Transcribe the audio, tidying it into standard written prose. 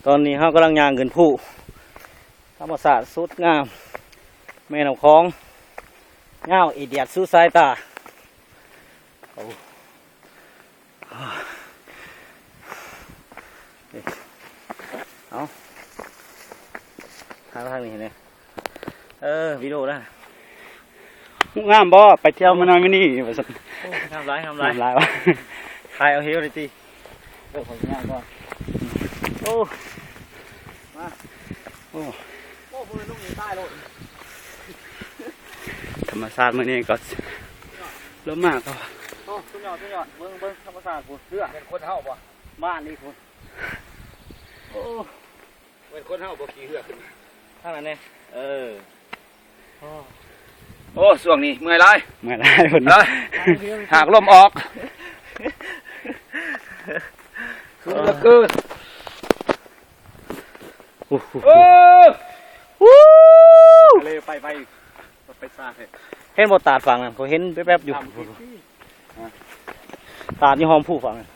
ตอนนี้เขากำลังย่างเงินผู้ธรรมศาสตร์สุดงามแม่น้ำคลองเงาอีเดียดสู้สายตาเอาทางนี้เห็นไหมวิดีโอนะงามบ่ไปเที่ยวมานอนไม่นี่ทำร้ายวะถ่ายเอาเฮลเลยจีของงามก่อนโอ้มาโอ้มือนุ่มอยู่ใต้โลดธรรมศาสตร์มื้อนี้ก็ล้มมากครับโอ้ตุ้งหยอดเบิ้งธรรมศาสตร์คุณเลือกเป็นคนเท่าป่ะบ้านนี่คุณโอ้เป็นคนเท่าบ่ขี่เหือกขึ้นทางนั้นเนี่ยโอ้ช่วงนี้เมื่อยไรคนหากลมออกคือละเกินเลยไปซาเห็นบทตาดฝั่งนั้นเขาเห็นแป๊บๆอยู่ตาดยี่หอมผู้ฝั่งนั้น